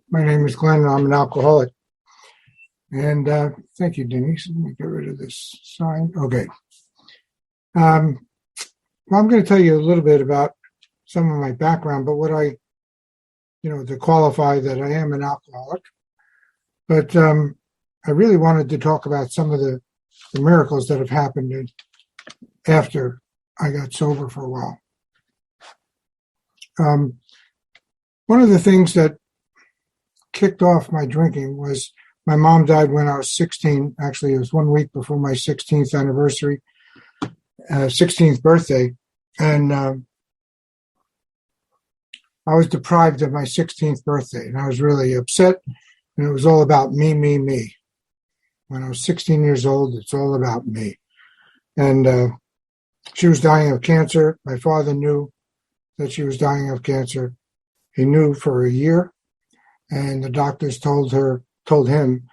My name is Glenn, and I'm an alcoholic. And thank you, Denise. Let me get rid of this sign. Okay. Well, I'm going to tell you a little bit about some of my background, but to qualify that I am an alcoholic. But I really wanted to talk about some of the miracles that have happened after I got sober for a while. One of the things that kicked off my drinking was my mom died when I was 16. Actually, it was 1 week before my 16th anniversary, 16th birthday. And I was deprived of my 16th birthday, and I was really upset. And it was all about me, me, me. When I was 16 years old, it's all about me. And she was dying of cancer. My father knew that she was dying of cancer. He knew for a year, and the doctors told him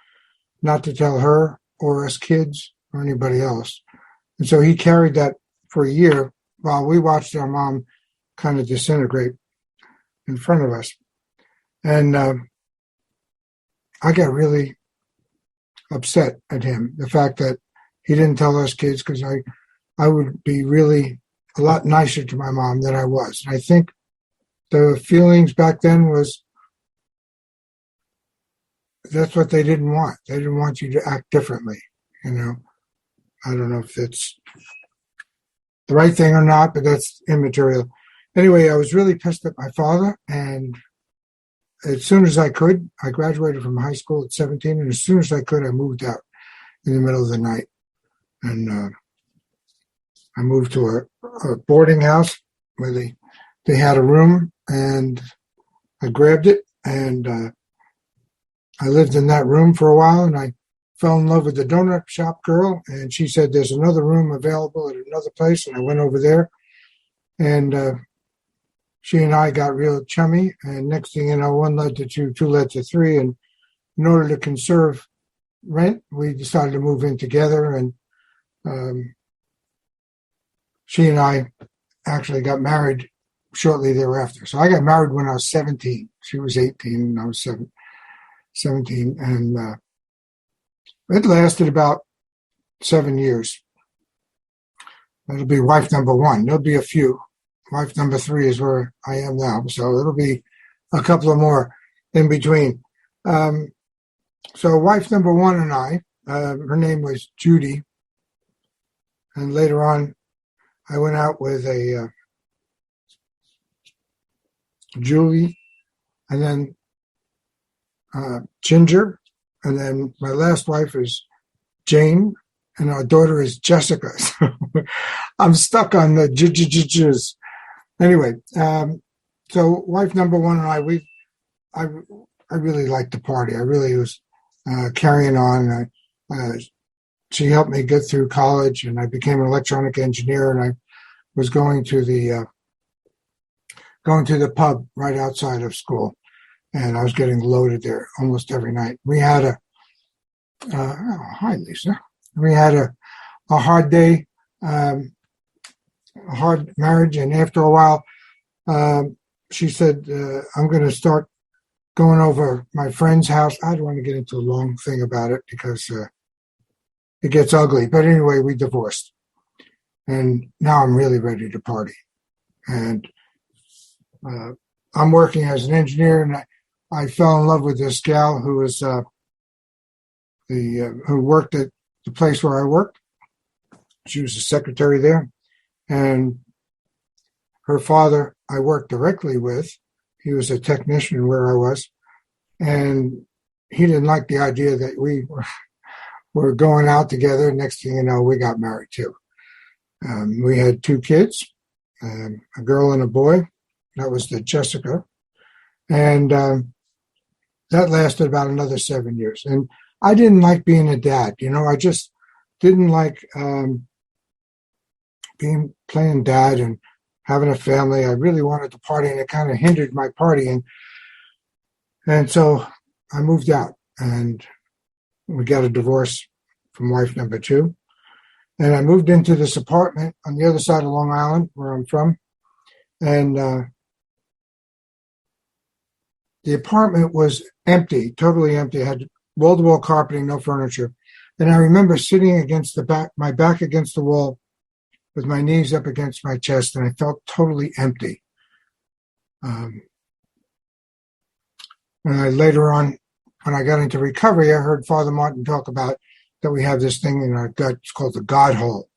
not to tell her or us kids or anybody else. And so he carried that for a year while we watched our mom kind of disintegrate in front of us. And I got really upset at him, the fact that he didn't tell us kids, because I would be really a lot nicer to my mom than I was. And I think the feelings back then was that's what they didn't want. They didn't want you to act differently. I don't know if it's the right thing or not, but that's immaterial. Anyway, I was really pissed at my father, and as soon as I could, I graduated from high school at 17, and as soon as I could, I moved out in the middle of the night. And I moved to a boarding house where they had a room, and I grabbed it, and I lived in that room for a while, and I fell in love with the donut shop girl, and she said there's another room available at another place, and I went over there, and she and I got real chummy, and next thing you know, one led to two led to three, and in order to conserve rent, we decided to move in together, and she and I actually got married shortly thereafter. So I got married when I was 17. She was 18, and I was 17, and it lasted about 7 years. That'll be wife number one. There'll be a few. Wife number three is where I am now, so it'll be a couple of more in between. So wife number one and I, her name was Judy, and later on I went out with a Julie, and then Ginger, and then my last wife is Jane, and our daughter is Jessica. So I'm stuck on the J's. Anyway, so wife number one and I really liked to party. I really was carrying on. She helped me get through college, and I became an electronic engineer, and I was going to the pub right outside of school, and I was getting loaded there almost every night. We had hi Lisa. We had a hard day, a hard marriage, and after a while, she said, I'm going to start going over my friend's house. I don't want to get into a long thing about it because it gets ugly. But anyway, we divorced. And now I'm really ready to party. And I'm working as an engineer, and I fell in love with this gal who was who worked at the place where I worked. She was a secretary there. And her father, I worked directly with. He was a technician where I was. And he didn't like the idea that we were going out together. Next thing you know, we got married too. We had 2 kids, a girl and a boy. That was the Jessica. And that lasted about another 7 years. And I didn't like being a dad. I just didn't like playing dad and having a family. I really wanted to party, and it kind of hindered my partying. And so I moved out, and we got a divorce from wife number 2. And I moved into this apartment on the other side of Long Island, where I'm from. And the apartment was empty, totally empty. It had wall-to-wall carpeting, no furniture. And I remember sitting against my back against the wall with my knees up against my chest, and I felt totally empty. And later on, when I got into recovery, I heard Father Martin talk about that we have this thing in our gut. It's called the God hole.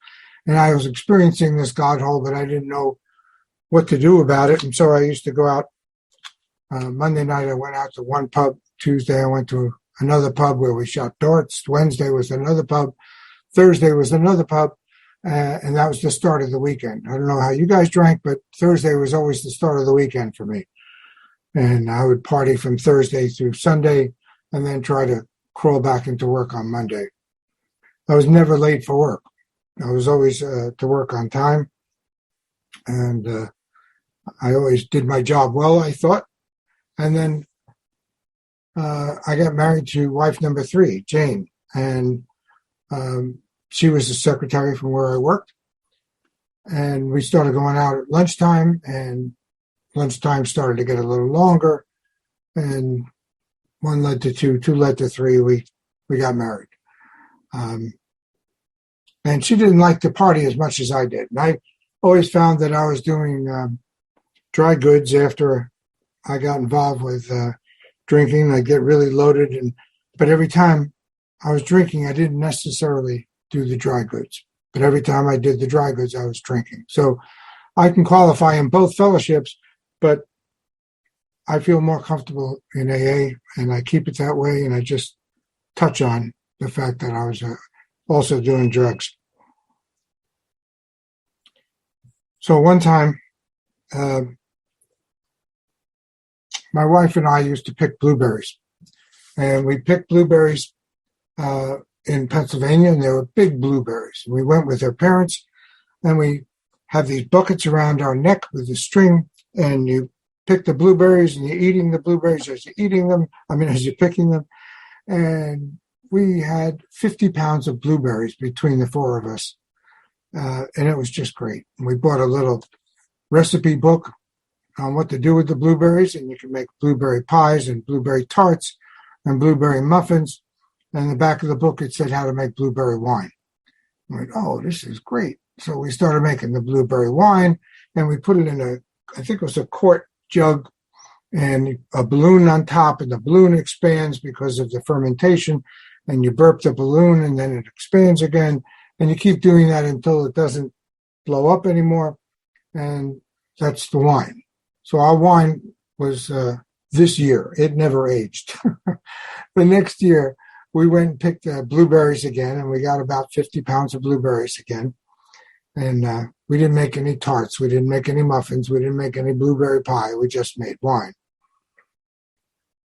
And I was experiencing this God hole, but I didn't know what to do about it. And so I used to go out. Monday night, I went out to one pub. Tuesday, I went to another pub where we shot darts. Wednesday was another pub. Thursday was another pub. And that was the start of the weekend. I don't know how you guys drank, but Thursday was always the start of the weekend for me. And I would party from Thursday through Sunday and then try to crawl back into work on Monday. I was never late for work. I was always to work on time. And I always did my job well, I thought. And then I got married to wife number 3, Jane. And she was the secretary from where I worked. And we started going out at lunchtime, and lunchtime started to get a little longer. And one led to 2, 2 led to 3. We got married. And she didn't like to party as much as I did. And I always found that I was doing dry goods after I got involved with drinking. I'd get really loaded, but every time I was drinking, I didn't necessarily do the dry goods. But every time I did the dry goods, I was drinking. So I can qualify in both fellowships, but I feel more comfortable in AA, and I keep it that way, and I just touch on the fact that I was also doing drugs. So one time, my wife and I used to pick blueberries, and we picked blueberries in Pennsylvania, and they were big blueberries. We went with her parents, and we have these buckets around our neck with a string, and you pick the blueberries, and you're eating the blueberries as you're picking them. And we had 50 pounds of blueberries between the 4 of us, and it was just great. And we bought a little recipe book on what to do with the blueberries, and you can make blueberry pies and blueberry tarts and blueberry muffins. And in the back of the book, it said how to make blueberry wine. I went, oh, this is great. So we started making the blueberry wine, and we put it in I think it was a quart jug, and a balloon on top, and the balloon expands because of the fermentation, and you burp the balloon, and then it expands again, and you keep doing that until it doesn't blow up anymore, and that's the wine. So our wine was this year. It never aged. The next year, we went and picked blueberries again, and we got about 50 pounds of blueberries again. And we didn't make any tarts. We didn't make any muffins. We didn't make any blueberry pie. We just made wine.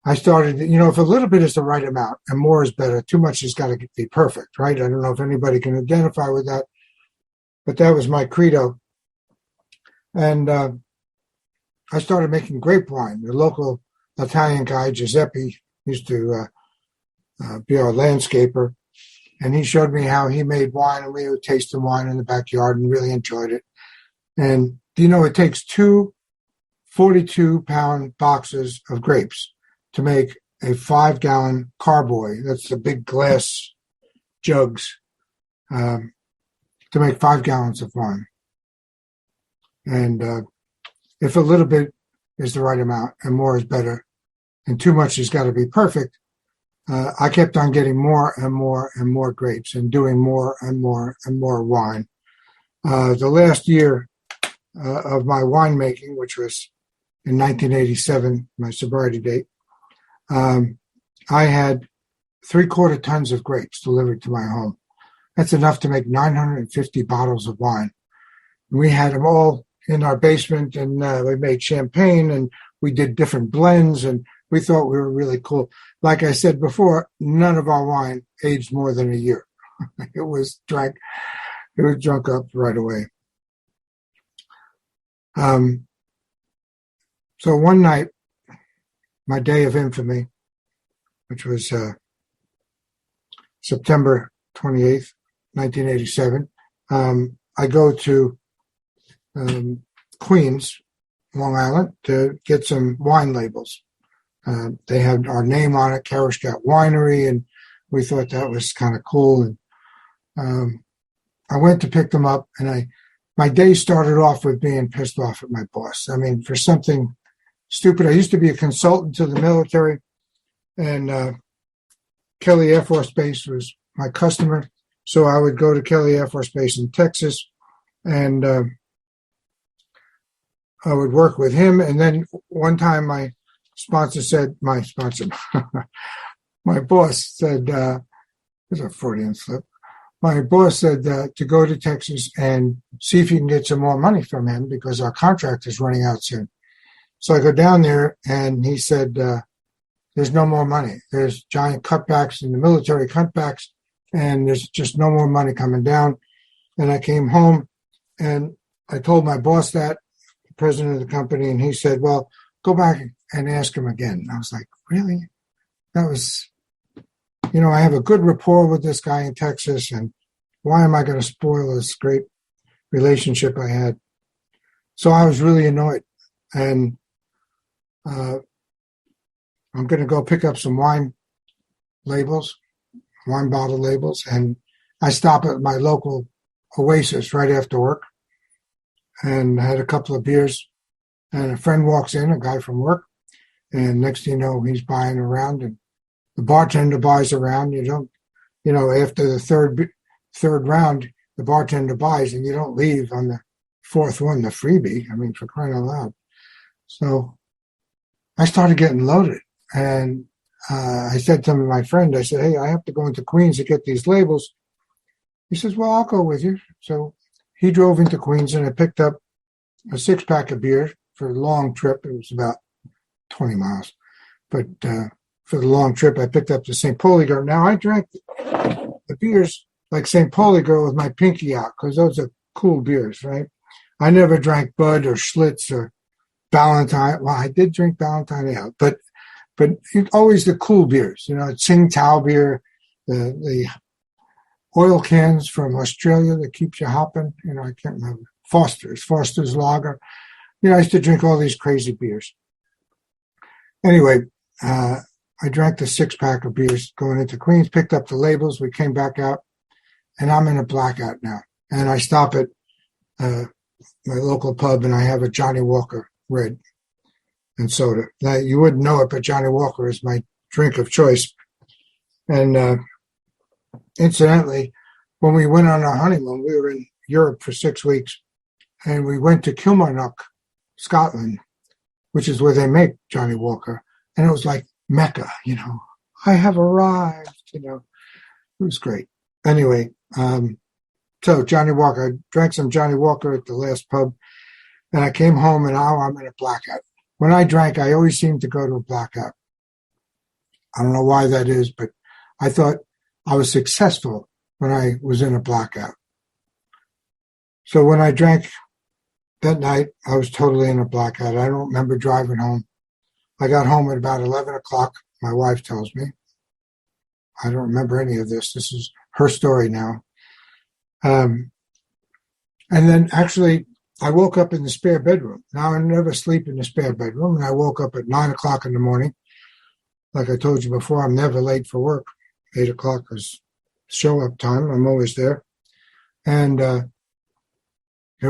I started, if a little bit is the right amount and more is better, too much has got to be perfect, right? I don't know if anybody can identify with that, but that was my credo. And I started making grape wine. The local Italian guy, Giuseppe, used to be our landscaper, and he showed me how he made wine, and we would taste the wine in the backyard and really enjoyed it. And, it takes 2 42-pound boxes of grapes to make a 5-gallon carboy. That's the big glass jugs, to make 5 gallons of wine. And if a little bit is the right amount and more is better, and too much has got to be perfect, I kept on getting more and more and more grapes and doing more and more and more wine. The last year of my winemaking, which was in 1987, my sobriety date, I had 3/4 tons of grapes delivered to my home. That's enough to make 950 bottles of wine. We had them all in our basement, and we made champagne, and we did different blends, and we thought we were really cool. Like I said before, none of our wine aged more than a year. It was drunk up right away. So one night, my day of infamy, which was September 28th, 1987, I go to Queens, Long Island, to get some wine labels. They had our name on it, Karishkat Winery, and we thought that was kind of cool. And I went to pick them up, and my day started off with being pissed off at my boss. I mean, for something stupid. I used to be a consultant to the military, and Kelly Air Force Base was my customer. So I would go to Kelly Air Force Base in Texas, and I would work with him. And then one time my boss said, there's a Freudian slip. My boss said to go to Texas and see if you can get some more money from him because our contract is running out soon. So I go down there, and he said, there's no more money. There's giant cutbacks in the military cutbacks, and there's just no more money coming down. And I came home, and I told my boss that, the president of the company, and he said, well, go back and ask him again. And I was like, really? That was, I have a good rapport with this guy in Texas, and why am I going to spoil this great relationship I had? So I was really annoyed. And I'm going to go pick up some wine bottle labels, and I stop at my local Oasis right after work and had a couple of beers, and a friend walks in, a guy from work, and next thing you know, he's buying around, and the bartender buys around. After the third round, the bartender buys, and you don't leave on the fourth one, the freebie. I mean, for crying out loud. So I started getting loaded, and I said to my friend, I said, hey, I have to go into Queens to get these labels. He says, well, I'll go with you. So he drove into Queens, and I picked up a 6-pack of beer for a long trip. It was about 20 miles. But for the long trip, I picked up the St. Pauli Girl. Now, I drank the beers like St. Pauli Girl with my pinky out because those are cool beers, right? I never drank Bud or Schlitz or Ballantine. Well, I did drink Ballantine Ale, but always the cool beers, Tsingtao beer, the oil cans from Australia that keeps you hopping. I can't remember. Foster's Lager. I used to drink all these crazy beers. Anyway, I drank the 6-pack of beers going into Queens, picked up the labels. We came back out, and I'm in a blackout now. And I stop at my local pub, and I have a Johnny Walker Red and soda. Now, you wouldn't know it, but Johnny Walker is my drink of choice. And incidentally, when we went on our honeymoon, we were in Europe for 6 weeks, and we went to Kilmarnock, Scotland, which is where they make Johnny Walker. And it was like Mecca, I have arrived, it was great. Anyway, so Johnny Walker, I drank some Johnny Walker at the last pub, and I came home, and now I'm in a blackout. When I drank, I always seemed to go to a blackout. I don't know why that is, but I thought I was successful when I was in a blackout. So when I drank that night, I was totally in a blackout. I don't remember driving home. I got home at about 11 o'clock, my wife tells me. I don't remember any of this. This is her story now. And then actually, I woke up in the spare bedroom. Now, I never sleep in the spare bedroom, and I woke up at 9 o'clock in the morning. Like I told you before, I'm never late for work. 8 o'clock is show-up time. I'm always there. And there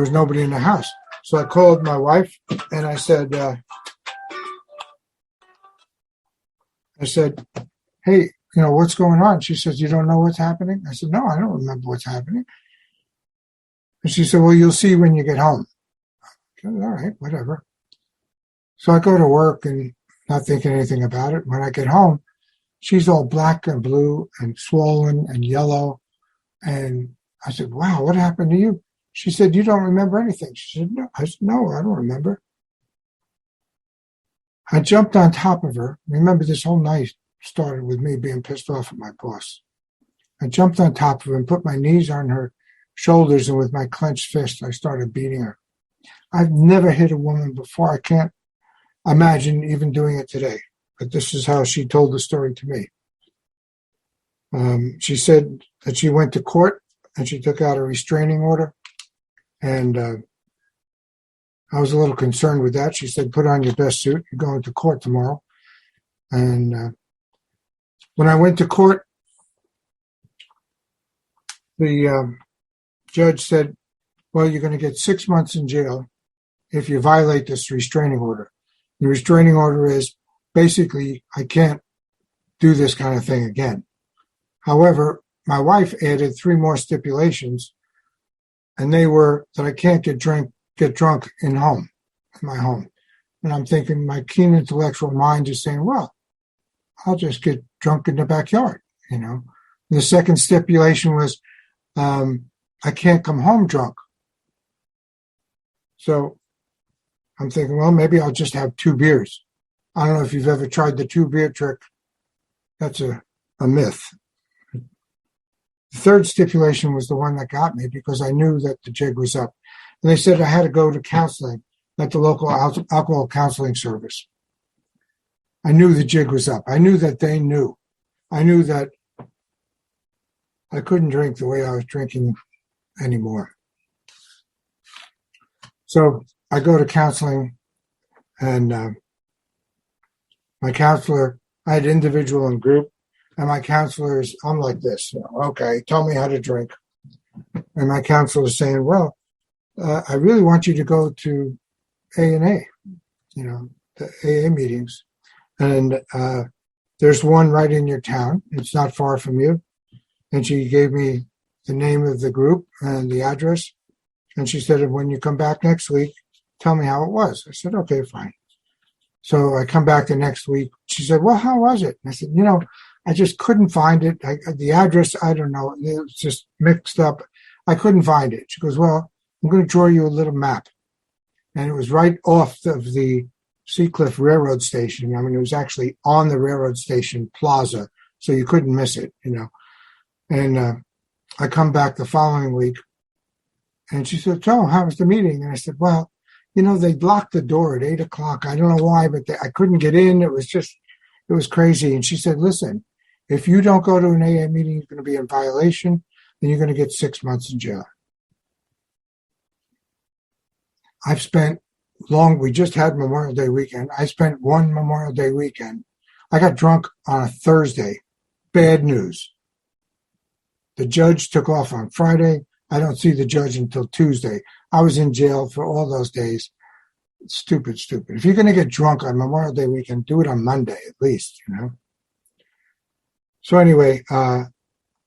was nobody in the house. So I called my wife, and I said, hey, what's going on? She says, you don't know what's happening? I said, no, I don't remember what's happening. And she said, well, you'll see when you get home. Said, all right, whatever. So I go to work and not thinking anything about it. When I get home, she's all black and blue and swollen and yellow. And I said, wow, what happened to you? She said, you don't remember anything. She said, no. I said, no, I don't remember. I jumped on top of her. Remember, this whole night started with me being pissed off at my boss. I jumped on top of her and put my knees on her shoulders, and with my clenched fist, I started beating her. I've never hit a woman before. I can't imagine even doing it today. But this is how she told the story to me. She said that she went to court and she took out a restraining order. And I was a little concerned with that. She said, put on your best suit. You're going to court tomorrow. And when I went to court, the judge said, well, you're going to get 6 months in jail if you violate this restraining order. The restraining order is basically, I can't do this kind of thing again. However, my wife added 3 more stipulations, and they were that I can't get drunk in my home. And I'm thinking, my keen intellectual mind is saying, well, I'll just get drunk in the backyard, you know. The second stipulation was I can't come home drunk. So I'm thinking, well, maybe I'll just have 2 beers. I don't know if you've ever tried the 2-beer trick. That's a myth. The third stipulation was the one that got me because I knew that the jig was up. And they said I had to go to counseling at the local alcohol counseling service. I knew the jig was up. I knew that they knew. I knew that I couldn't drink the way I was drinking anymore. So I go to counseling, and my counselor, I had individual and group, and my counselor is, I'm like this, okay, tell me how to drink. And my counselor is saying, well, I really want you to go to A&A, the AA meetings. And there's one right in your town. It's not far from you. And she gave me the name of the group and the address. And she said, when you come back next week, tell me how it was. I said, okay, fine. So I come back the next week. She said, well, how was it? And I said, I just couldn't find it. The address, I don't know. It was just mixed up. I couldn't find it. She goes, well, I'm going to draw you a little map. And it was right off of the Seacliff Railroad Station. I mean, it was actually on the railroad station plaza, so you couldn't miss it, And I come back the following week, and she said, "Oh, how was the meeting?" And I said, "Well, they blocked the door at 8:00. I don't know why, but I couldn't get in. It was crazy." And she said, "Listen, if you don't go to an AA meeting, you're going to be in violation, and you're going to get 6 months in jail." I've spent we just had Memorial Day weekend. I spent one Memorial Day weekend. I got drunk on a Thursday. Bad news. The judge took off on Friday. I don't see the judge until Tuesday. I was in jail for all those days. Stupid. If you're going to get drunk on Memorial Day weekend, do it on Monday at least, So anyway,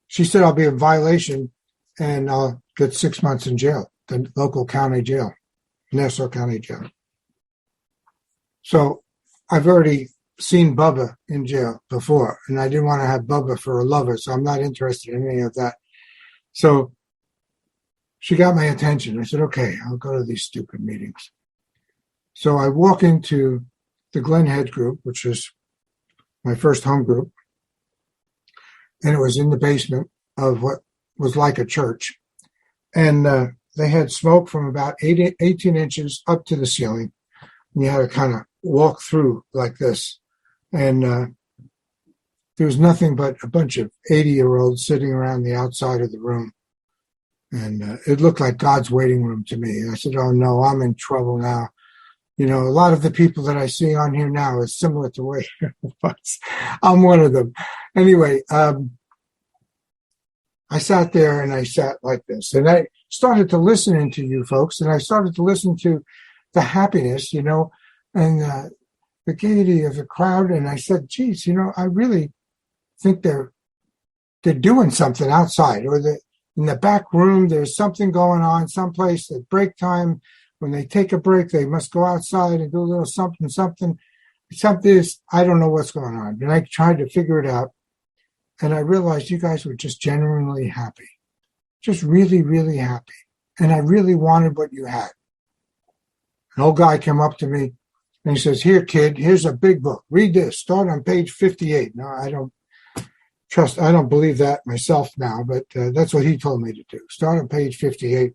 she said I'll be in violation and I'll get 6 months in jail, the local county jail. Nassau County Jail. So I've already seen Bubba in jail before, and I didn't want to have Bubba for a lover, so I'm not interested in any of that. So she got my attention. I said, okay, I'll go to these stupid meetings. So I walk into the Glen Head group, which is my first home group, and it was in the basement of what was like a church. And they had smoke from about 18 inches up to the ceiling. And you had to kind of walk through like this. And there was nothing but a bunch of 80-year-olds sitting around the outside of the room. And it looked like God's waiting room to me. And I said, oh, no, I'm in trouble now. A lot of the people that I see on here now is similar to where it was. I'm one of them. Anyway, I sat there and I sat like this. And I started to listen to you folks, and I started to listen to the happiness, and the gaiety of the crowd. And I said, geez, I really think they're doing something outside, or in the back room, there's something going on someplace at break time. When they take a break, they must go outside and do a little something. Something is, I don't know what's going on. And I tried to figure it out. And I realized you guys were just genuinely happy. Just really, really happy. And I really wanted what you had. An old guy came up to me and he says, here, kid, here's a big book. Read this. Start on page 58. No, I don't believe that myself now, but that's what he told me to do. Start on page 58,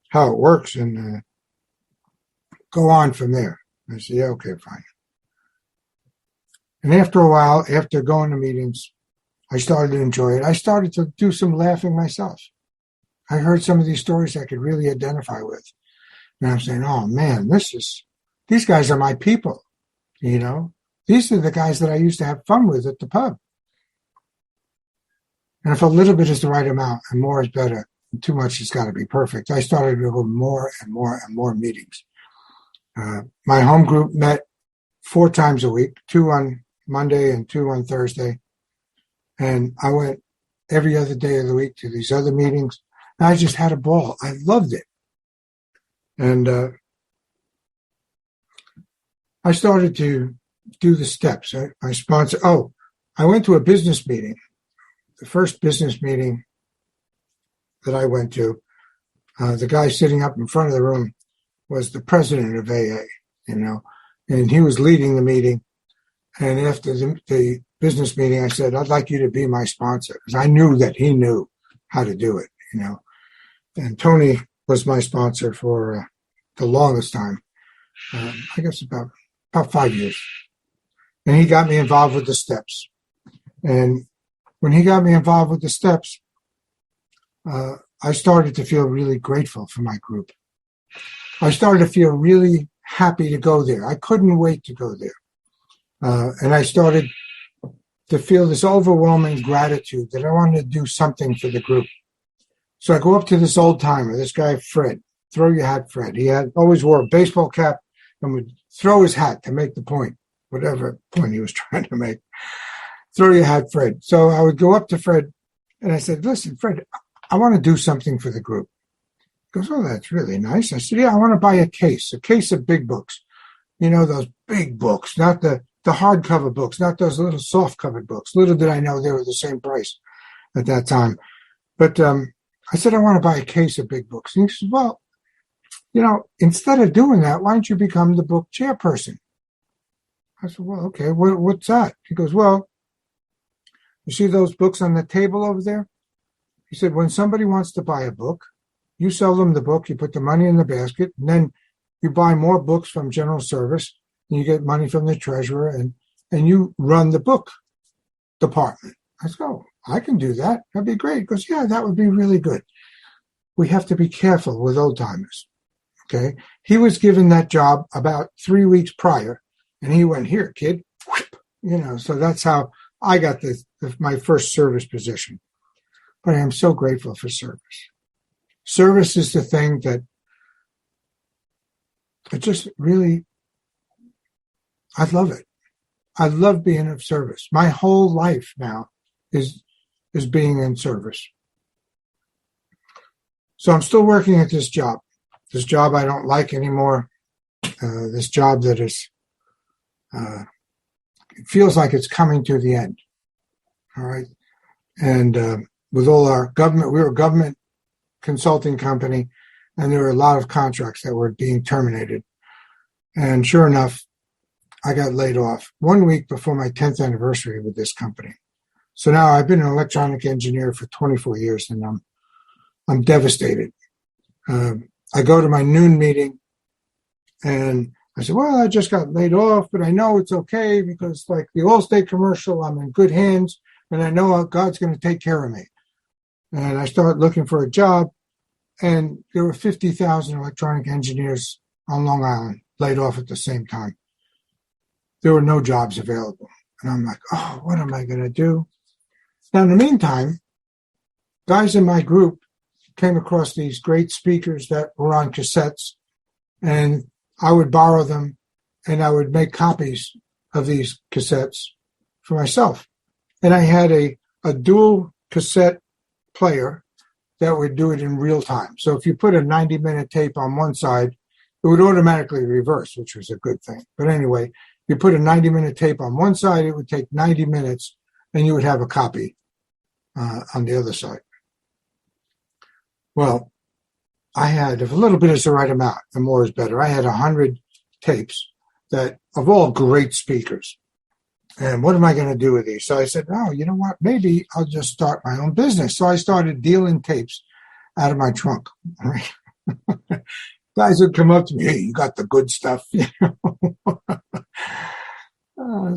how it works, and go on from there. I said, yeah, okay, fine. And after a while, after going to meetings, I started to enjoy it. I started to do some laughing myself. I heard some of these stories I could really identify with. And I'm saying, oh man, these guys are my people, these are the guys that I used to have fun with at the pub. And if a little bit is the right amount and more is better, too much has got to be perfect, I started to go more and more and more meetings. My home group met 4 times a week, 2 on Monday and 2 on Thursday. And I went every other day of the week to these other meetings. And I just had a ball. I loved it. And I started to do the steps. I went to a business meeting. The first business meeting that I went to, the guy sitting up in front of the room was the president of AA, and he was leading the meeting. And after the business meeting, I said, I'd like you to be my sponsor, because I knew that he knew how to do it, And Tony was my sponsor for the longest time, I guess about 5 years. And he got me involved with the steps. And when he got me involved with the steps, I started to feel really grateful for my group. I started to feel really happy to go there. I couldn't wait to go there. And I started to feel this overwhelming gratitude that I wanted to do something for the group. So I go up to this old timer, this guy, Fred, throw your hat, Fred. He always wore a baseball cap and would throw his hat to make the point, whatever point he was trying to make. Throw your hat, Fred. So I would go up to Fred and I said, listen, Fred, I want to do something for the group. He goes, oh, that's really nice. I said, yeah, I want to buy a case of big books. Those big books, not the hardcover books, not those little soft-covered books. Little did I know they were the same price at that time. But I said, I want to buy a case of big books. And he said, well, instead of doing that, why don't you become the book chairperson? I said, well, okay, what's that? He goes, well, you see those books on the table over there? He said, when somebody wants to buy a book, you sell them the book, you put the money in the basket, and then you buy more books from general service, and you get money from the treasurer, and you run the book department. I said, oh, I can do that. That'd be great. He goes, yeah, that would be really good. We have to be careful with old timers. Okay. He was given that job about 3 weeks prior, and he went, here, kid. So that's how I got my first service position. But I am so grateful for service. Service is the thing that it just really, I love it. I love being of service. My whole life now is being in service. So I'm still working at this job I don't like anymore. This job that is, it feels like it's coming to the end. All right. And with all our government, we were a government consulting company, and there were a lot of contracts that were being terminated. And sure enough, I got laid off 1 week before my 10th anniversary with this company. So now I've been an electronic engineer for 24 years, and I'm devastated. I go to my noon meeting, and I said, well, I just got laid off, but I know it's okay because like the Allstate commercial, I'm in good hands, and I know God's going to take care of me. And I started looking for a job, and there were 50,000 electronic engineers on Long Island laid off at the same time. There were no jobs available. And I'm like, oh, what am I going to do? Now, in the meantime, guys in my group came across these great speakers that were on cassettes, and I would borrow them, and I would make copies of these cassettes for myself. And I had a dual cassette player that would do it in real time. So if you put a 90-minute tape on one side, it would automatically reverse, which was a good thing. But anyway, you put a 90-minute tape on one side, it would take 90 minutes, and you would have a copy on the other side. Well, I had, if a little bit is the right amount, the more is better. I had 100 tapes that of all great speakers. And what am I going to do with these? So I said, oh, you know what? Maybe I'll just start my own business. So I started dealing tapes out of my trunk. Right? Guys would come up to me, hey, you got the good stuff.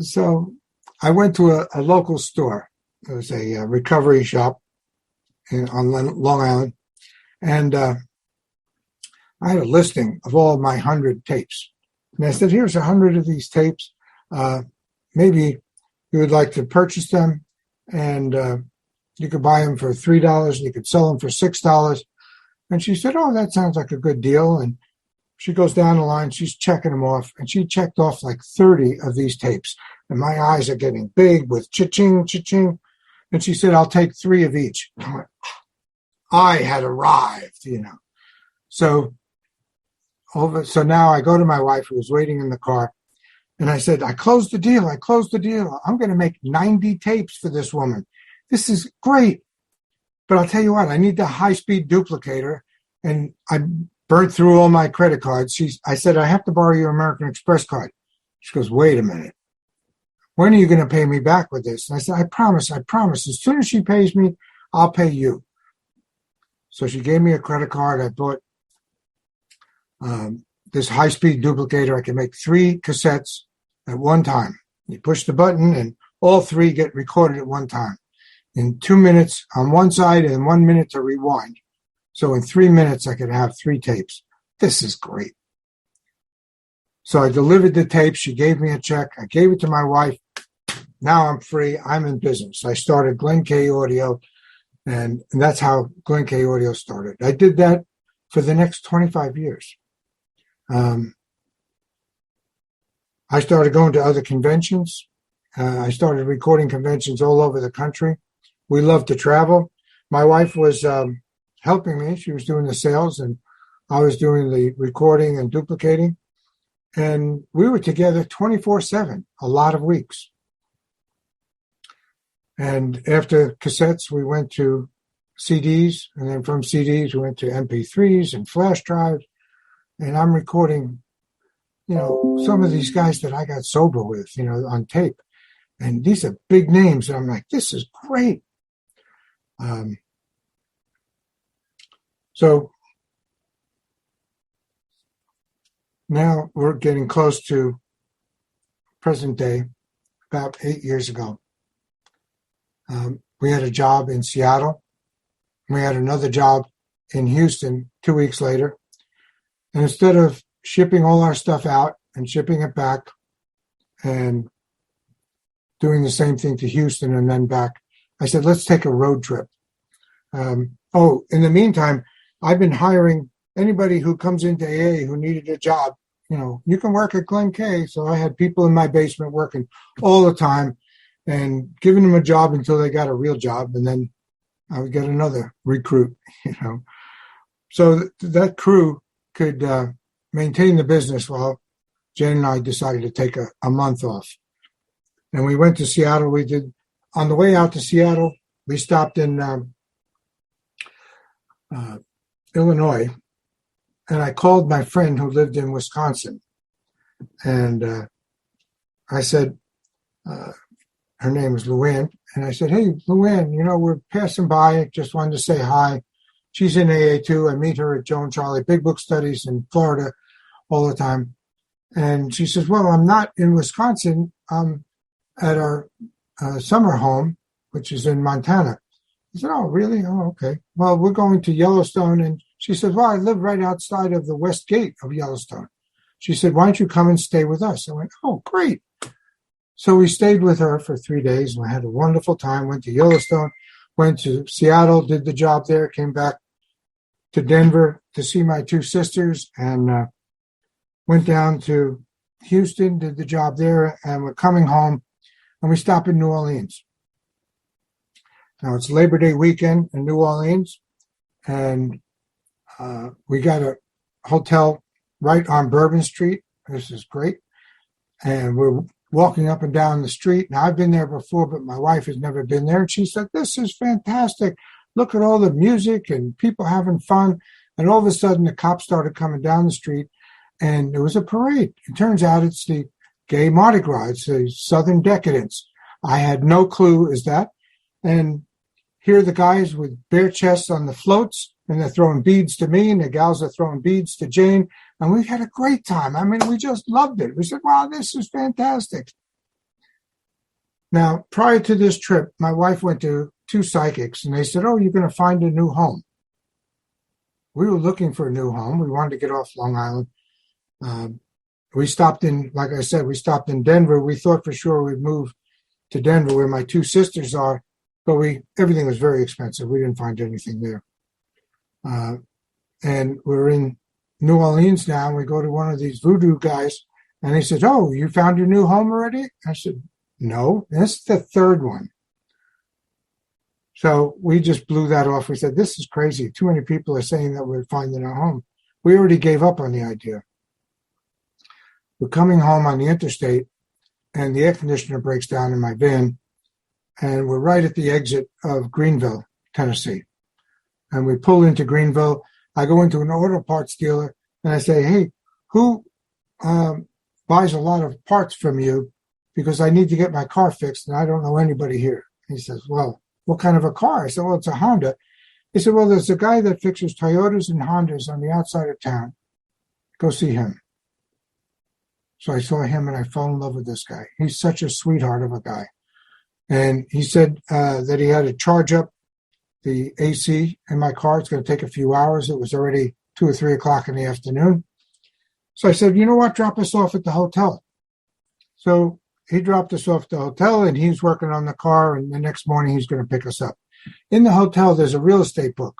So I went to a local store. It was a recovery shop on Long Island. And I had a listing of all my 100 tapes. And I said, here's 100 of these tapes. maybe you would like to purchase them, and you could buy them for $3 and you could sell them for $6. And she said, oh, that sounds like a good deal. And she goes down the line, she's checking them off, and she checked off like 30 of these tapes. And my eyes are getting big with cha-ching, cha-ching. And she said, I'll take 3 of each. I had arrived, So now I go to my wife, who was waiting in the car, and I said, I closed the deal. I'm going to make 90 tapes for this woman. This is great. But I'll tell you what, I need the high-speed duplicator. And I burnt through all my credit cards. I said, I have to borrow your American Express card. She goes, wait a minute. When are you going to pay me back with this? And I said, I promise. As soon as she pays me, I'll pay you. So she gave me a credit card. I bought this high-speed duplicator. I can make 3 cassettes at one time. You push the button and all 3 get recorded at one time. In 2 minutes on one side and 1 minute to rewind. So in 3 minutes, I could have 3 tapes. This is great. So I delivered the tapes. She gave me a check. I gave it to my wife. Now I'm free. I'm in business. I started Glen K Audio, and that's how Glen K Audio started. I did that for the next 25 years. I started going to other conventions. I started recording conventions all over the country. We love to travel. My wife was helping me. She was doing the sales, and I was doing the recording and duplicating. And we were together 24/7, a lot of weeks. And after cassettes, we went to CDs. And then from CDs, we went to MP3s and flash drives. And I'm recording, some of these guys that I got sober with, on tape. And these are big names. And I'm like, this is great. So now we're getting close to present day. About 8 years ago, we had a job in Seattle. We had another job in Houston 2 weeks later. And instead of shipping all our stuff out and shipping it back and doing the same thing to Houston and then back, I said, let's take a road trip. In the meantime, I've been hiring anybody who comes into AA who needed a job. You can work at Glen K. So I had people in my basement working all the time and giving them a job until they got a real job. And then I would get another recruit, So that crew could maintain the business while Jen and I decided to take a month off. And we went to Seattle. On the way out to Seattle, we stopped in Illinois, and I called my friend who lived in Wisconsin. And I said, her name was Luann, and I said, hey, Luann, we're passing by. Just wanted to say hi. She's in AA too. I meet her at Joe and Charlie Big Book Studies in Florida all the time. And she says, well, I'm not in Wisconsin. I'm at our summer home, which is in Montana. I said, oh, really? Oh, okay. Well, we're going to Yellowstone. And she said, well, I live right outside of the west gate of Yellowstone. She said, why don't you come and stay with us? I went, oh, great. So we stayed with her for 3 days, and we had a wonderful time. Went to Yellowstone, went to Seattle, did the job there, came back to Denver to see my 2 sisters, and went down to Houston, did the job there, and we're coming home, and we stop in New Orleans. Now, it's Labor Day weekend in New Orleans, and we got a hotel right on Bourbon Street. This is great. And we're walking up and down the street. Now, I've been there before, but my wife has never been there. And she said, this is fantastic. Look at all the music and people having fun. And all of a sudden, the cops started coming down the street, and there was a parade. It turns out it's the gay Mardi Gras. It's the Southern Decadence. I had no clue as that. And here are the guys with bare chests on the floats, and they're throwing beads to me, and the gals are throwing beads to Jane. And we had a great time. I mean, we just loved it. We said, wow, this is fantastic. Now, prior to this trip, my wife went to 2 psychics, and they said, oh, you're going to find a new home. We were looking for a new home. We wanted to get off Long Island. we stopped in, like I said, we stopped in Denver. We thought for sure we'd move to Denver where my two sisters are, but everything was very expensive. We didn't find anything there. And we're in New Orleans now. And we go to one of these voodoo guys, and he said, "Oh, you found your new home already?" I said, "No, this is the third one." So we just blew that off. We said, "This is crazy. Too many people are saying that we're finding a home." We already gave up on the idea. We're coming home on the interstate, and the air conditioner breaks down in my van, and we're right at the exit of Greenville, Tennessee. And we pull into Greenville. I go into an auto parts dealer, and I say, "Hey, who buys a lot of parts from you? Because I need to get my car fixed, and I don't know anybody here." He says, "Well, what kind of a car?" I said, "Well, it's a Honda." He said, "Well, there's a guy that fixes Toyotas and Hondas on the outside of town. Go see him." So I saw him, and I fell in love with this guy. He's such a sweetheart of a guy. And he said that he had to charge up the AC in my car. It's going to take a few hours. It was already 2 or 3 o'clock in the afternoon. So I said, "You know what? Drop us off at the hotel." So he dropped us off at the hotel, and he's working on the car, and the next morning he's going to pick us up. In the hotel, there's a real estate book.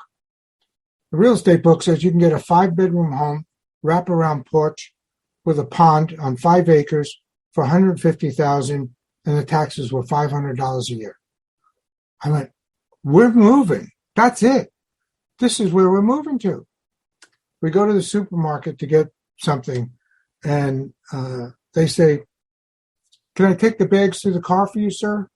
The real estate book says you can get a 5-bedroom home, wrap-around porch with a pond on 5 acres for $150,000, and the taxes were $500 a year. I went, "We're moving. That's it. This is where we're moving to." We go to the supermarket to get something, and they say, "Can I take the bags to the car for you, sir?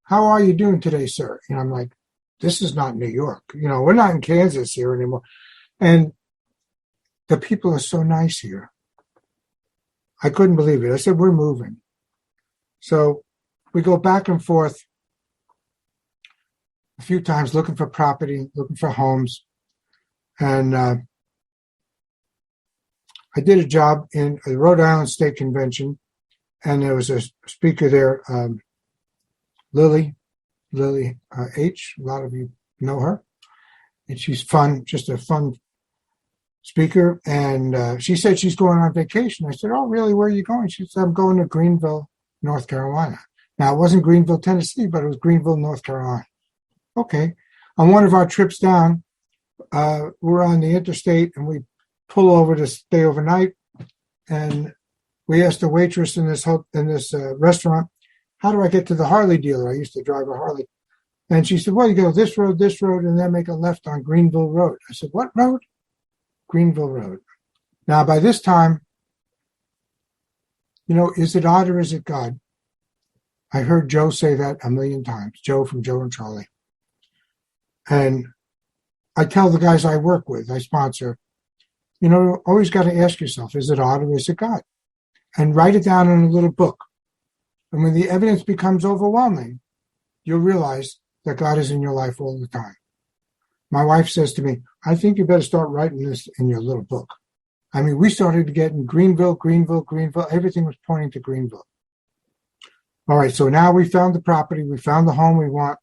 How are you doing today, sir?" And I'm like, this is not New York. We're not in Kansas here anymore. And the people are so nice here. I couldn't believe it. I said, "We're moving." So we go back and forth a few times looking for property, looking for homes. And I did a job in the Rhode Island State Convention, and there was a speaker there, Lily H. A lot of you know her. And she's fun, just a fun speaker. And she said she's going on vacation. I said, "Oh, really? Where are you going?" She said, "I'm going to Greenville, North Carolina." Now, it wasn't Greenville, Tennessee, but it was Greenville, North Carolina. Okay. On one of our trips down, we're on the interstate, and we pull over to stay overnight. And we asked the waitress in this restaurant, "How do I get to the Harley dealer?" I used to drive a Harley. And she said, "Well, you go this road, and then make a left on Greenville Road." I said, "What road?" Greenville Road. Now, by this time, is it odd or is it God? I heard Joe say that a million times, Joe from Joe and Charlie. And I tell the guys I work with, I sponsor, always got to ask yourself, is it odd or is it God? And write it down in a little book. And when the evidence becomes overwhelming, you'll realize that God is in your life all the time. My wife says to me, "I think you better start writing this in your little book." I mean, we started to get in Greenville. Everything was pointing to Greenville. All right, so now we found the property. We found the home we want.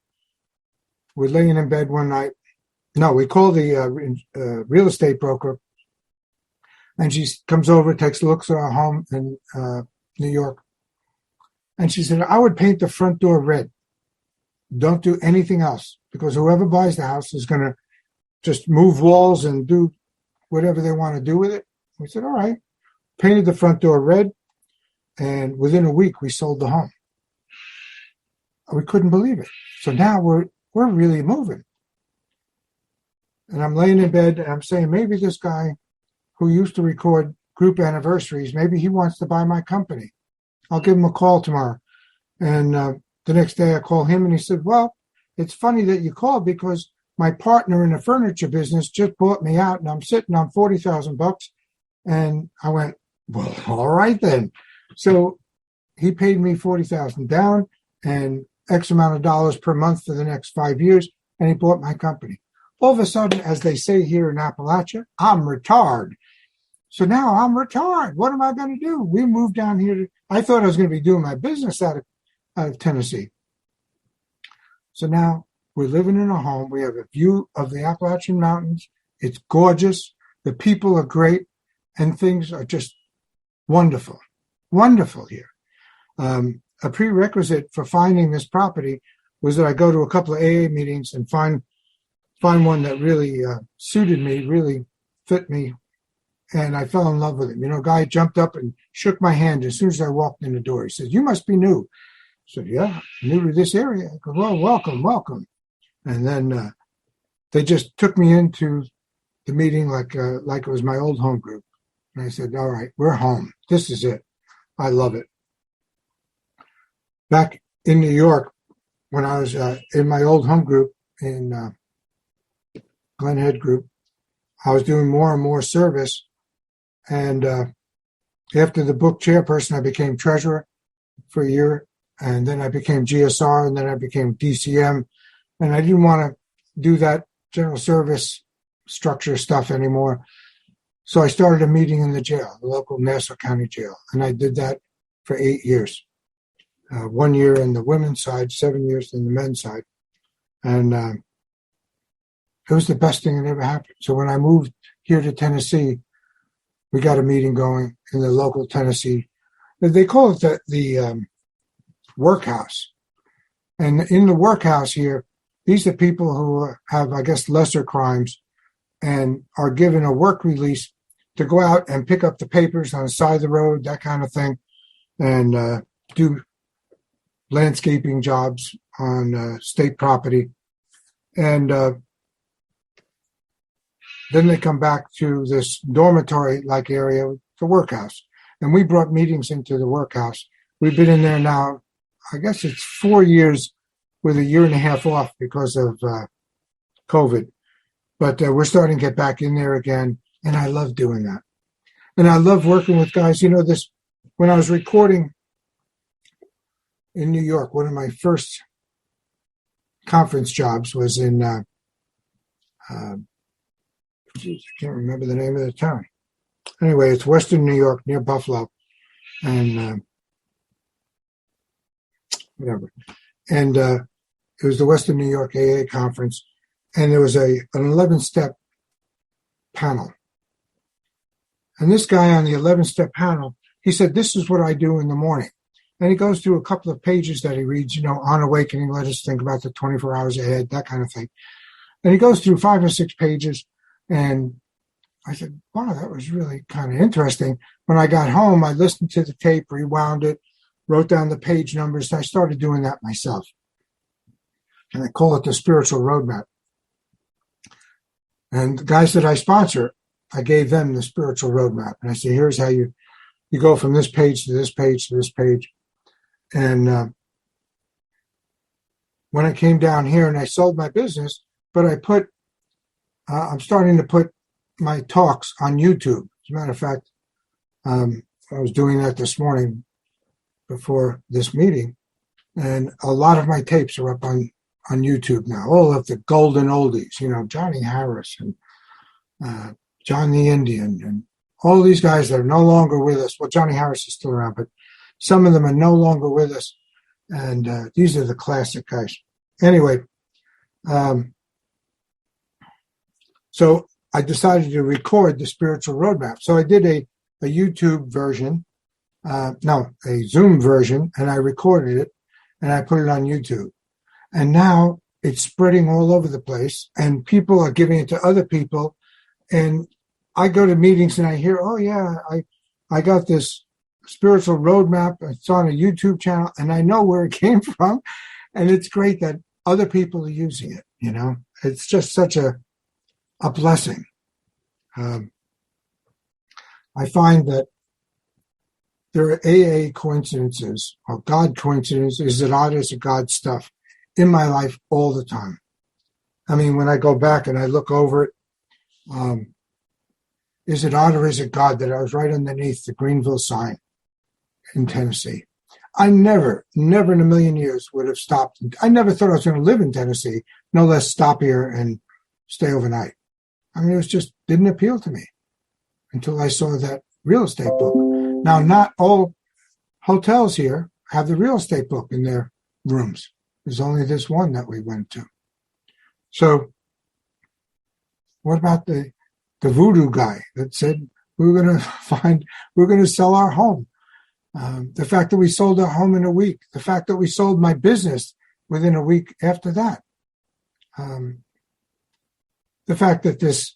We're laying in bed one night. No, we call the real estate broker, and she comes over, takes looks at our home in New York. And she said, "I would paint the front door red. Don't do anything else, because whoever buys the house is going to just move walls and do whatever they want to do with it." We said, "All right." Painted the front door red, and within a week, we sold the home. We couldn't believe it. So now we're really moving. And I'm laying in bed, and I'm saying, maybe this guy who used to record group anniversaries, maybe he wants to buy my company. I'll give him a call tomorrow. And the next day I call him, and he said, "Well, it's funny that you called, because my partner in the furniture business just bought me out, and I'm sitting on $40,000. And I went, "Well, all right then." So he paid me $40,000 down and X amount of dollars per month for the next 5 years, and he bought my company. All of a sudden, as they say here in Appalachia, I'm retired. So now I'm retired. What am I going to do? We moved down here. I thought I was going to be doing my business out of Tennessee. So now we're living in a home. We have a view of the Appalachian Mountains. It's gorgeous. The people are great, and things are just wonderful, wonderful here. A prerequisite for finding this property was that I go to a couple of AA meetings and find one that really suited me, really fit me, and I fell in love with him. A guy jumped up and shook my hand as soon as I walked in the door. He said, "You must be new." I said, "Yeah, new to this area." I go, "Well, welcome, welcome." And then they just took me into the meeting like it was my old home group. And I said, "All right, we're home. This is it. I love it." Back in New York, when I was in my old home group in Glen Head Group, I was doing more and more service. And after the book chairperson, I became treasurer for a year. And then I became GSR, and then I became DCM. And I didn't want to do that general service structure stuff anymore. So I started a meeting in the jail, the local Nassau County Jail. And I did that for 8 years. 1 year in the women's side, 7 years in the men's side. And it was the best thing that ever happened. So when I moved here to Tennessee, we got a meeting going in the local Tennessee. They call it the workhouse. And in the workhouse here, these are people who have, I guess, lesser crimes and are given a work release to go out and pick up the papers on the side of the road, that kind of thing, and do landscaping jobs on state property. And then they come back to this dormitory-like area, the workhouse. And we brought meetings into the workhouse. We've been in there now, I guess it's 4 years with a year and a half off because of COVID. But we're starting to get back in there again, and I love doing that. And I love working with guys. When I was recording in New York, one of my first conference jobs was in, I can't remember the name of the town. Anyway, it's Western New York near Buffalo, and whatever. And it was the Western New York AA conference, and there was an 11-step panel. And this guy on the 11-step panel, he said, "This is what I do in the morning." And he goes through a couple of pages that he reads, on awakening, let us think about the 24 hours ahead, that kind of thing. And he goes through 5 or 6 pages, and I said, wow, that was really kind of interesting. When I got home, I listened to the tape, rewound it, wrote down the page numbers. I started doing that myself. And I call it the spiritual roadmap. And the guys that I sponsor, I gave them the spiritual roadmap. And I said, here's how you go from this page to this page to this page. And when I came down here and I sold my business, but I'm starting to put my talks on YouTube. As a matter of fact, I was doing that this morning before this meeting, and a lot of my tapes are up on YouTube now. All of the golden oldies, Johnny Harris and John the Indian, and all these guys that are no longer with us. Well, Johnny Harris is still around, but some of them are no longer with us, and these are the classic guys. Anyway, so I decided to record the spiritual roadmap. So I did a YouTube version, a Zoom version, and I recorded it, and I put it on YouTube. And now it's spreading all over the place, and people are giving it to other people. And I go to meetings and I hear, oh yeah, I got this spiritual roadmap. It's on a YouTube channel, and I know where it came from. And it's great that other people are using it. It's just such a blessing. I find that there are AA coincidences or God coincidences that are as God stuff in my life all the time. I mean, when I go back and I look over it, is it odd or is it God that I was right underneath the Greenville sign in Tennessee? I never in a million years would have stopped. I never thought I was going to live in Tennessee, no less stop here and stay overnight. I mean, it was just didn't appeal to me until I saw that real estate book. Now, not all hotels here have the real estate book in their rooms. There's only this one that we went to. So what about the voodoo guy that said, we're going to sell our home. The fact that we sold our home in a week, the fact that we sold my business within a week after that. The fact that this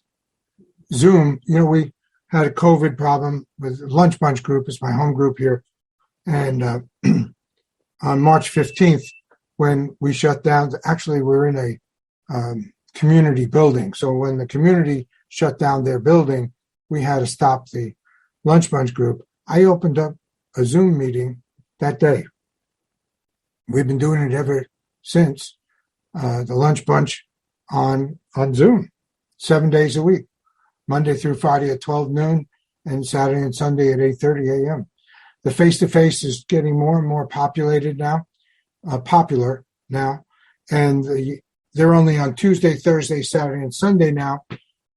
Zoom, we had a COVID problem with Lunch Bunch Group, is my home group here. And on March 15th, when we shut down, actually we're in a community building. So when the community shut down their building, we had to stop the Lunch Bunch Group. I opened up a Zoom meeting that day. We've been doing it ever since, the Lunch Bunch on Zoom, 7 days a week, Monday through Friday at 12 noon and Saturday and Sunday at 8:30 a.m. The face-to-face is getting more and more popular now, and they're only on Tuesday, Thursday, Saturday, and Sunday now,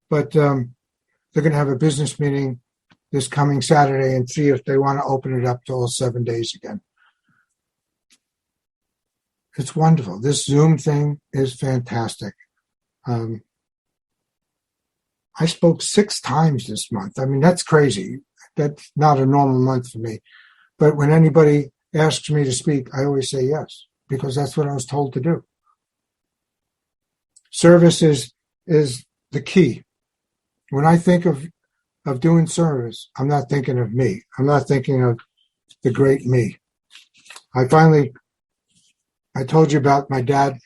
but they're going to have a business meeting this coming Saturday and see if they want to open it up to all 7 days again. It's wonderful. This Zoom thing is fantastic. I spoke 6 times this month. I mean, that's crazy. That's not a normal month for me. But when anybody asks me to speak, I always say yes, because that's what I was told to do. Service is the key. When I think of doing service, I'm not thinking of me. I'm not thinking of the great me. I told you about my dad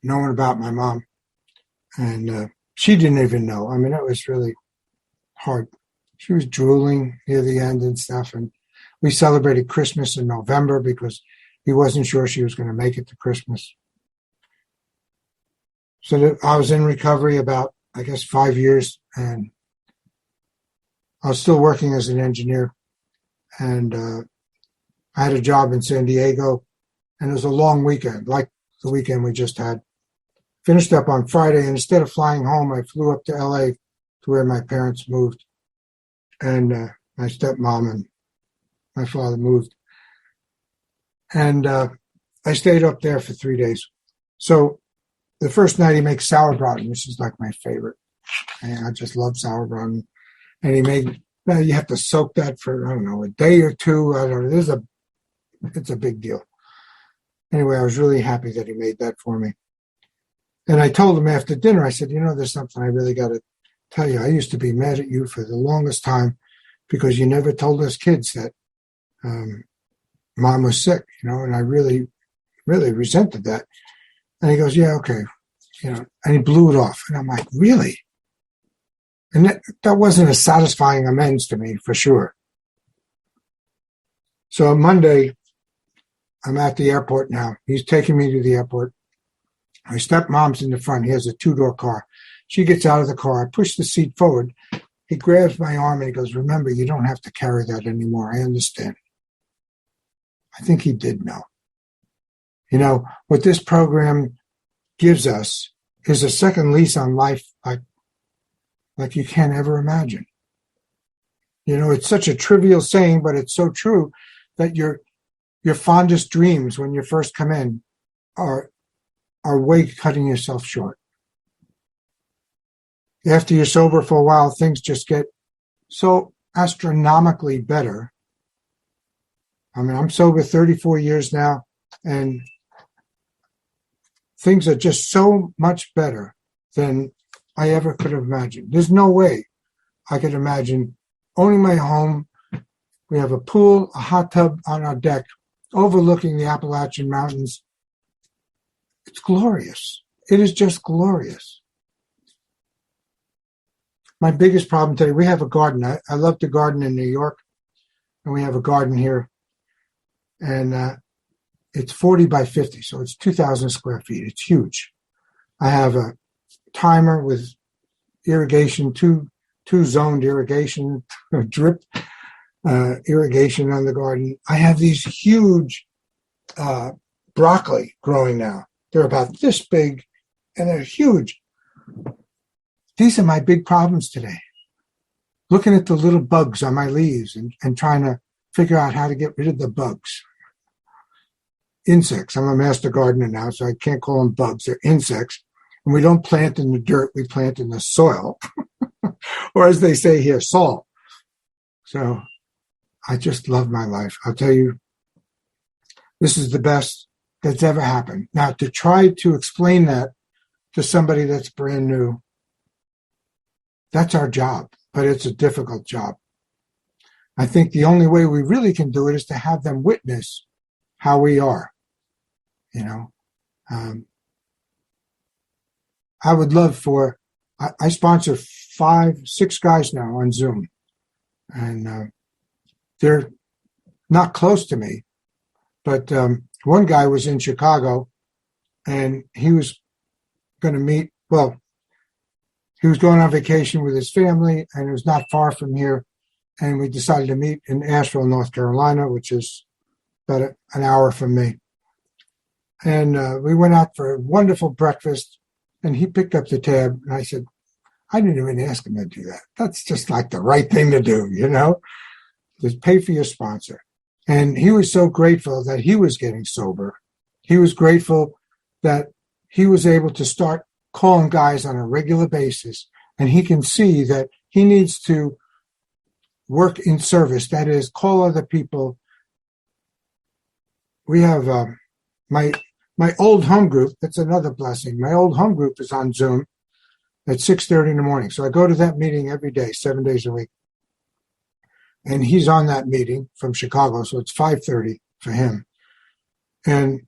knowing about my mom, and she didn't even know. I mean, it was really hard. She was drooling near the end and stuff, and we celebrated Christmas in November because he wasn't sure she was going to make it to Christmas. So I was in recovery about, 5 years, and I was still working as an engineer, and I had a job in San Diego, and it was a long weekend, like the weekend we just had. Finished up on Friday, and instead of flying home, I flew up to LA to where my parents moved, and my stepmom and my father moved. And I stayed up there for 3 days. So the first night he makes sauerbraten, which is like my favorite. And I just love sauerbraten. And he made, you have to soak that for, a day or two. I don't know. It's a big deal. Anyway, I was really happy that he made that for me. And I told him after dinner, I said, there's something I really got to tell you. I used to be mad at you for the longest time because you never told us kids that Mom was sick, and I really, really resented that. And he goes, yeah, okay, and he blew it off. And I'm like, really? And that wasn't a satisfying amends to me, for sure. So Monday, I'm at the airport now. He's taking me to the airport. My stepmom's in the front. He has a 2-door car. She gets out of the car. I push the seat forward. He grabs my arm and he goes, remember, you don't have to carry that anymore. I understand. I think he did know. What this program gives us is a second lease on life like you can't ever imagine. It's such a trivial saying, but it's so true that your fondest dreams when you first come in are way cutting yourself short. After you're sober for a while, things just get so astronomically better. I mean, I'm sober 34 years now, and things are just so much better than I ever could have imagined. There's no way I could imagine owning my home. We have a pool, a hot tub on our deck, overlooking the Appalachian Mountains. It's glorious. It is just glorious. My biggest problem today, we have a garden. I love to garden in New York, and we have a garden here. And it's 40 by 50, so it's 2,000 square feet. It's huge. I have a timer with irrigation, two zoned irrigation, drip irrigation on the garden. I have these huge broccoli growing now. They're about this big, and they're huge. These are my big problems today. Looking at the little bugs on my leaves and trying to figure out how to get rid of the bugs. Insects. I'm a master gardener now, so I can't call them bugs. They're insects. And we don't plant in the dirt. We plant in the soil. or as they say here, Saul. So I just love my life. I'll tell you, this is the best that's ever happened. Now, to try to explain that to somebody that's brand new, that's our job, but it's a difficult job. I think the only way we really can do it is to have them witness how we are. You know, I would love for, I sponsor 6 guys now on Zoom, and they're not close to me, but one guy was in Chicago, and he was going to meet, well, he was going on vacation with his family, and it was not far from here, and we decided to meet in Asheville, North Carolina, which is about an hour from me. And we went out for a wonderful breakfast, and he picked up the tab, and I said, I didn't even ask him to do that. That's just like the right thing to do, you know? Just pay for your sponsor. And he was so grateful that he was getting sober. He was grateful that he was able to start calling guys on a regular basis, and he can see that he needs to work in service. That is, call other people. We have my old home group. That's another blessing. My old home group is on Zoom at 6:30 in the morning. So I go to that meeting every day, 7 days a week. And he's on that meeting from Chicago, so it's 5:30 for him. And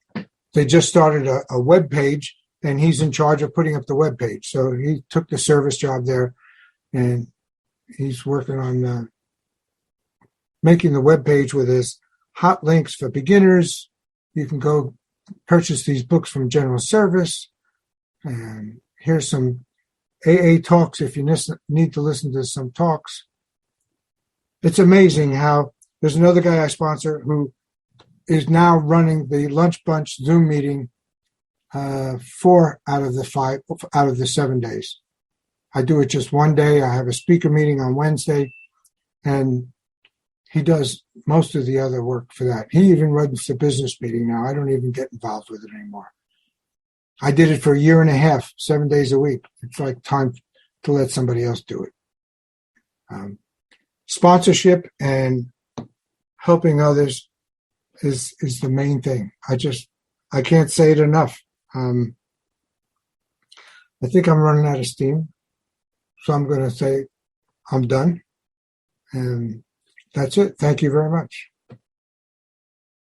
they just started a web page, and he's in charge of putting up the web page. So he took the service job there, and he's working on making the web page with his hot links for beginners. You can go purchase these books from General Service, and here's some AA talks if you need to listen to some talks. It's amazing how there's another guy I sponsor who is now running the Lunch Bunch Zoom meeting 4 out of the 7 days. I do it just one day. I have a speaker meeting on Wednesday, and he does most of the other work for that. He even runs the business meeting now. I don't even get involved with it anymore. I did it for a year and a half, 7 days a week. It's like time to let somebody else do it. Sponsorship and helping others is the main thing. I can't say it enough. I think I'm running out of steam, so I'm going to say I'm done. And that's it. Thank you very much.